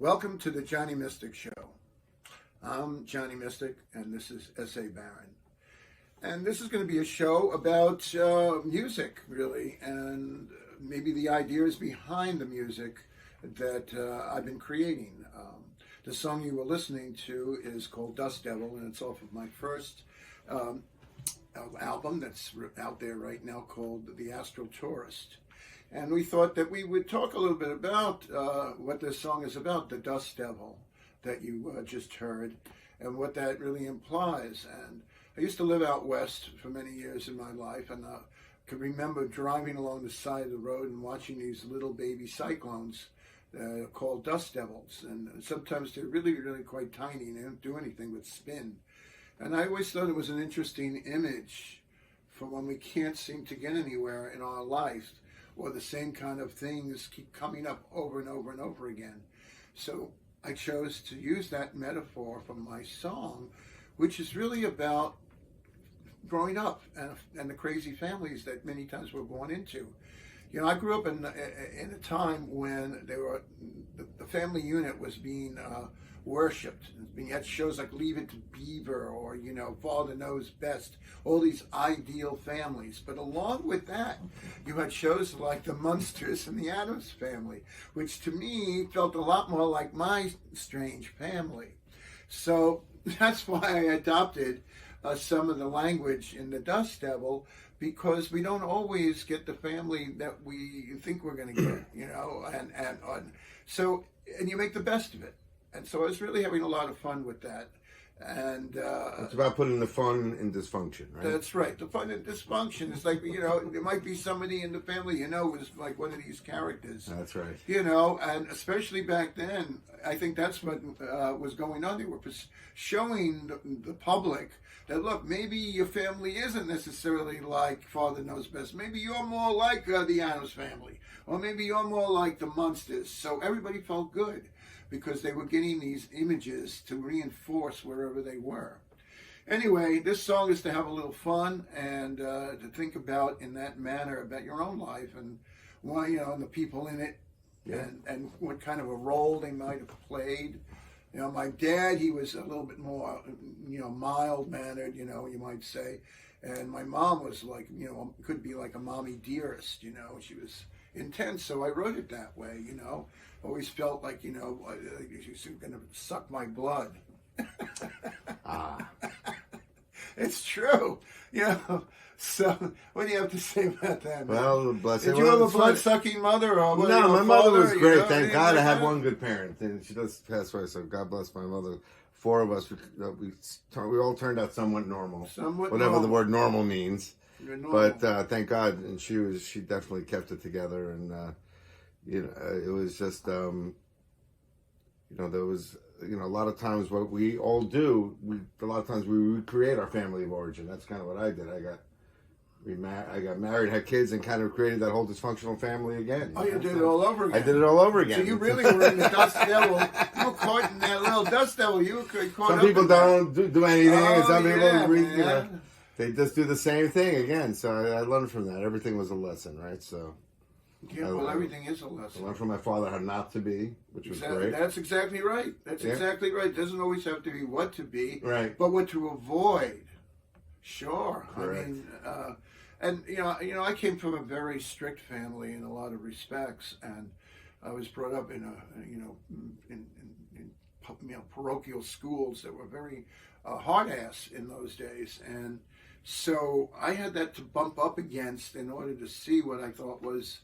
Welcome to the Johnny Mystic Show. I'm Johnny Mystic, and this is S.A. Barron. And this is going to be a show about music, really, and maybe the ideas behind the music that I've been creating. The song you were listening to is called Dust Devil, and it's off of my first album that's out there right now called The Astral Tourist. And we thought that we would talk a little bit about what this song is about, the Dust Devil that you just heard, and what that really implies. And I used to live out west for many years in my life, and I could remember driving along the side of the road and watching these little baby cyclones called dust devils. And sometimes they're really, really quite tiny, and they don't do anything but spin. And I always thought it was an interesting image for when we can't seem to get anywhere in our life, or the same kind of things keep coming up over and over and over again. So I chose to use that metaphor from my song, which is really about growing up and the crazy families that many times we're born into. You know, I grew up in a time when the family unit was being worshipped. You had shows like Leave It to Beaver or, Father Knows Best, all these ideal families. But along with that, you had shows like The Munsters and The Addams Family, which to me felt a lot more like my strange family. So that's why I adopted some of the language in The Dust Devil, because we don't always get the family that we think we're going to get, and you make the best of it. And so I was really having a lot of fun with that. And it's about putting the fun in dysfunction, right? That's right. The fun in dysfunction is like, there might be somebody in the family, who's like one of these characters. That's right. And especially back then, I think that's what was going on. They were showing the public that, look, maybe your family isn't necessarily like Father Knows Best. Maybe you're more like the Addams Family. Or maybe you're more like the Munsters. So everybody felt good, because they were getting these images to reinforce wherever they were. Anyway, this song is to have a little fun and to think about in that manner about your own life and why, and the people in it, and what kind of a role they might have played. My dad, he was a little bit more, mild-mannered, you might say. And my mom was like, could be like a mommy dearest, she was intense, so I wrote it that way, Always felt like, she was going to suck my blood. It's true, So, what do you have to say about that, man? Well, bless her. Did you have a blood-sucking mother? Or no, my mother was great. Thank God I had one good parent. And she does pass away, so God bless my mother. Four of us, we all turned out somewhat normal. Whatever the word normal means. But thank God, and she definitely kept it together, and it was just there was a lot of times what we all do. A lot of times we recreate our family of origin. That's kind of what I did. I got married, had kids, and kind of created that whole dysfunctional family again. Oh, you did it all over again. I did it all over again. So you really were in the Dust Devil. You were caught in that little Dust Devil. You were caught. Some people don't do anything, and some people they just do the same thing again. So I learned from that. Everything was a lesson, right? So everything is a lesson. I learned from my father how not to be, which was great. That's exactly right. Exactly right. It doesn't always have to be what to be, right? But what to avoid. Sure. Correct. I mean, I came from a very strict family in a lot of respects, and I was brought up in parochial schools that were very hard-ass in those days, and so I had that to bump up against in order to see what I thought was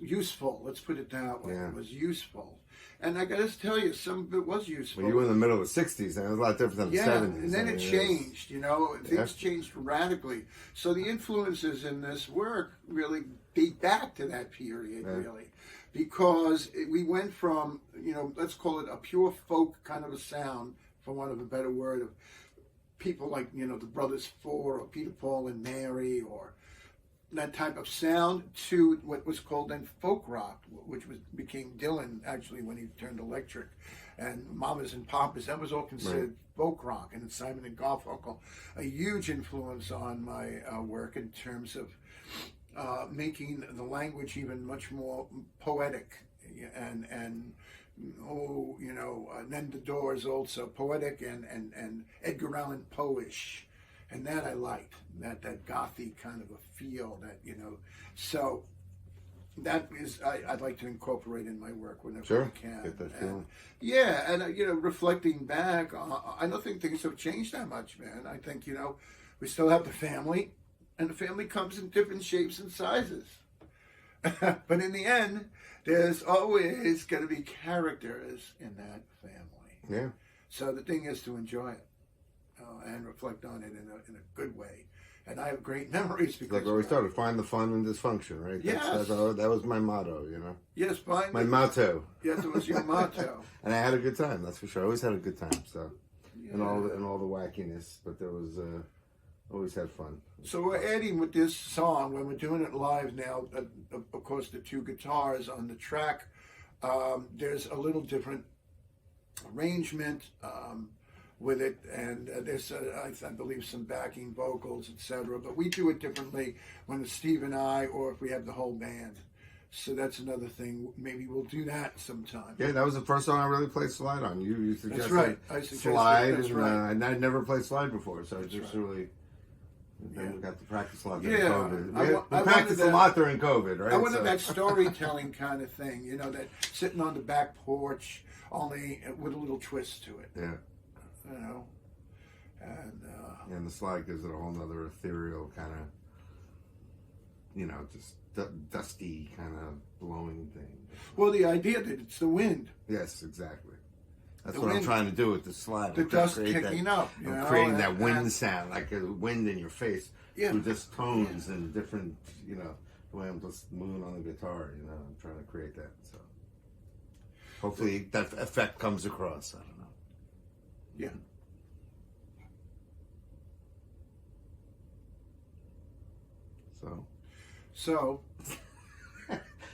useful. Let's put it that way. Yeah. It was useful. And I got to tell you, some of it was useful. Well, you were in the middle of the 60s, and it was a lot different than the 70s. And then it changed, Things changed radically. So the influences in this work really date back to that period, really. Because we went from, let's call it a pure folk kind of a sound, for want of a better word, of people like, the Brothers Four or Peter, Paul, and Mary, or that type of sound, to what was called then folk rock, which became Dylan actually when he turned electric, and Mamas and Papas. That was all considered folk rock, and Simon and Garfunkel, a huge influence on my work in terms of making the language even much more poetic and and then the Doors also poetic and Edgar Allan Poe-ish, and that I liked, that gothy kind of a feel, that so that is I'd like to incorporate in my work whenever I can. Get that feeling. And reflecting back, I don't think things have changed that much, man. I think we still have the family, and the family comes in different shapes and sizes. But in the end, there's always going to be characters in that family. Yeah. So the thing is to enjoy it and reflect on it in a good way. And I have great memories because like where we started, find the fun in dysfunction, right? Yes. That was my motto, Yes, fine. My motto. Yes, it was your motto. And I had a good time, that's for sure. I always had a good time, so. Yeah. And all the wackiness, but there was always had fun. So we're adding with this song, when we're doing it live now, of course the two guitars on the track, there's a little different arrangement with it, and there's I believe some backing vocals, etc. But we do it differently when it's Steve and I, or if we have the whole band. So that's another thing. Maybe we'll do that sometime. Yeah, that was the first song I really played slide on. You suggested that's right. I suggested slide, that's right. And I'd never played slide before, so it's just really. Then we got to practice a lot during COVID. We practiced a lot during COVID, right? I wanted that storytelling kind of thing, that sitting on the back porch, only with a little twist to it. Yeah. And the slide gives it a whole nother ethereal kind of, just dusty kind of blowing thing. Well, the idea that it's the wind. Yes, exactly. That's what I'm trying to do with the slide. The dust kicking up. I'm creating that wind sound, like a wind in your face, through just tones and different, the way I'm just moving on the guitar, I'm trying to create that. So hopefully that effect comes across. I don't know. Yeah. So.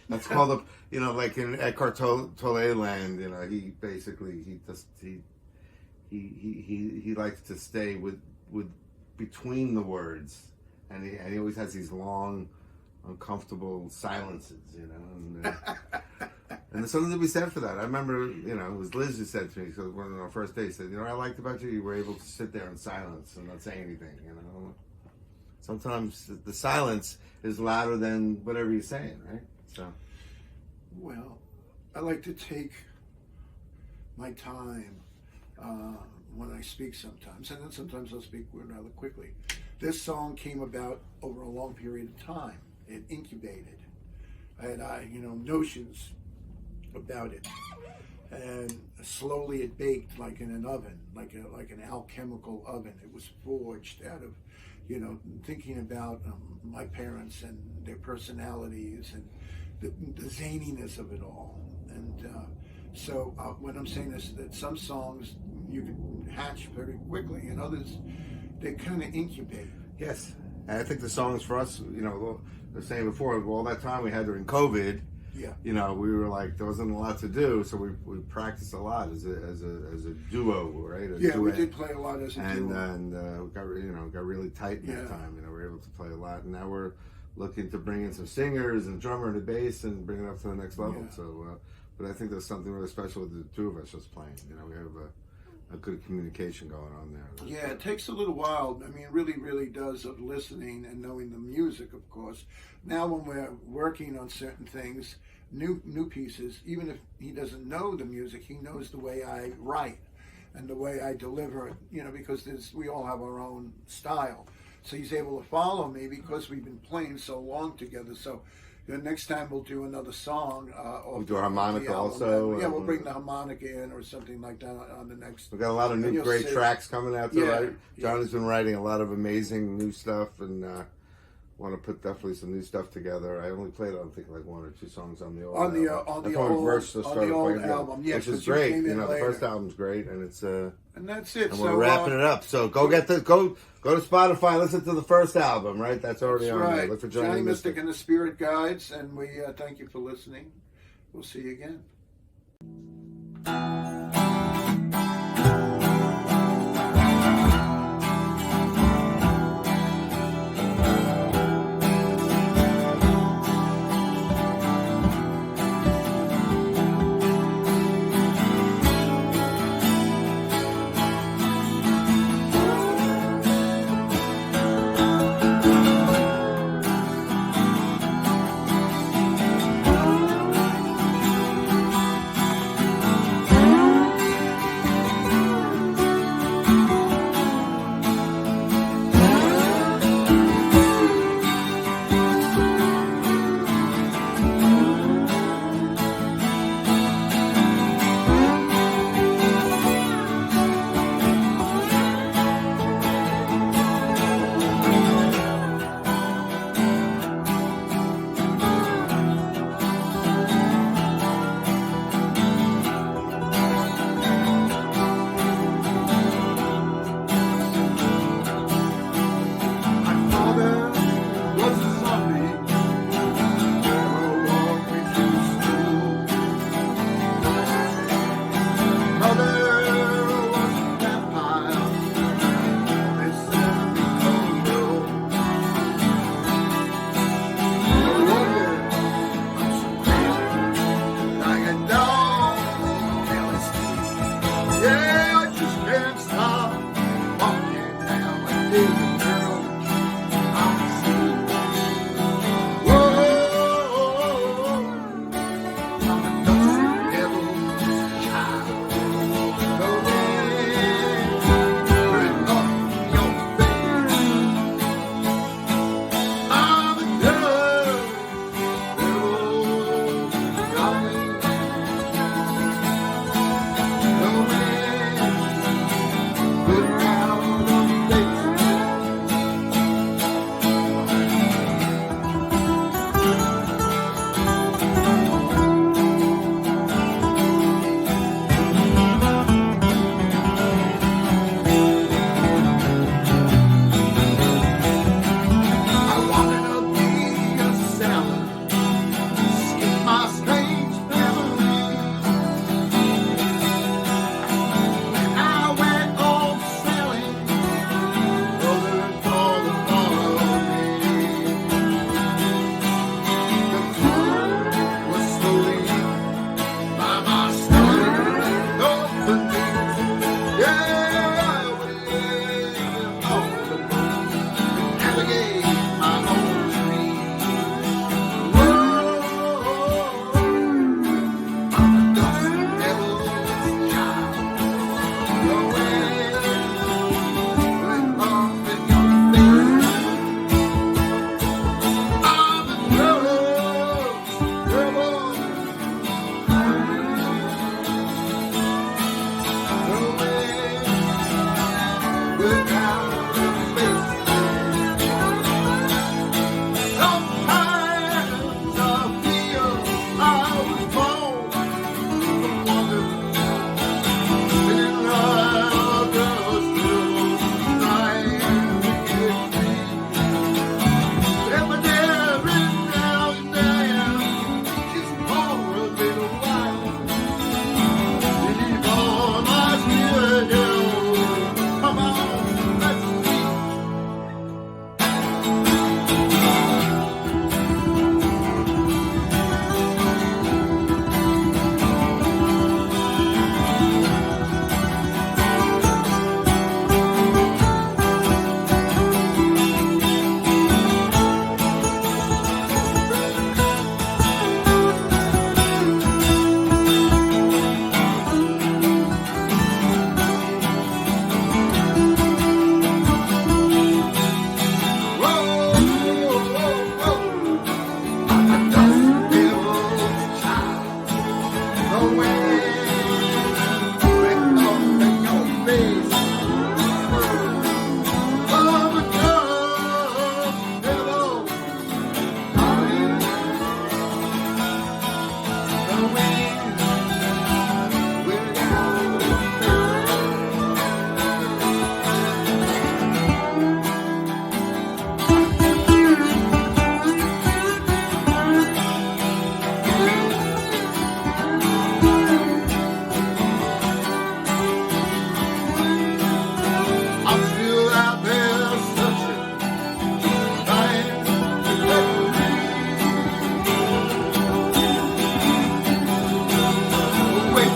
That's called like in Eckhart Tolle land, he basically, he likes to stay with between the words, and he always has these long, uncomfortable silences, and there's something to be said for that. I remember, it was Liz who said to me, so one of our first days, said, what I liked about you were able to sit there in silence and not say anything, Sometimes the silence is louder than whatever you're saying, right? So. Well, I like to take my time when I speak sometimes, and then sometimes I'll speak rather quickly. This song came about over a long period of time. It incubated. I had notions about it, and slowly it baked like in an oven, like an alchemical oven. It was forged out of, thinking about my parents and their personalities and the zaniness of it all. And so when I'm saying this, that some songs you can hatch very quickly, and others, they kind of incubate. Yes. And I think the songs for us, the saying before, all that time we had during COVID, we were like, there wasn't a lot to do, so we practiced a lot as a duo, right? We did play a lot as a duo. And we got really tight in that time. We were able to play a lot, and now we're looking to bring in some singers and drummer and a bass and bring it up to the next level. So, but I think there's something really special with the two of us just playing. We have a good communication going on there. Yeah, it takes a little while. I mean, it really, really does, of listening and knowing the music, of course. Now when we're working on certain things, new pieces, even if he doesn't know the music, he knows the way I write and the way I deliver it, because we all have our own style. So he's able to follow me because we've been playing so long together. So next time we'll do another song. We do harmonica also. We'll bring the harmonica in or something like that on the next. We've got a lot of new great tracks coming out too, right? John has been writing a lot of amazing new stuff, and want to put definitely some new stuff together. I only played, I think, like one or two songs on the old album, which is great. The first album's great, and it's and that's it. And we're wrapping it up. So go to Spotify, listen to the first album, right? That's already on there. Look for Johnny Mystic and the Spirit Guides, and we thank you for listening. We'll see you again. Yeah.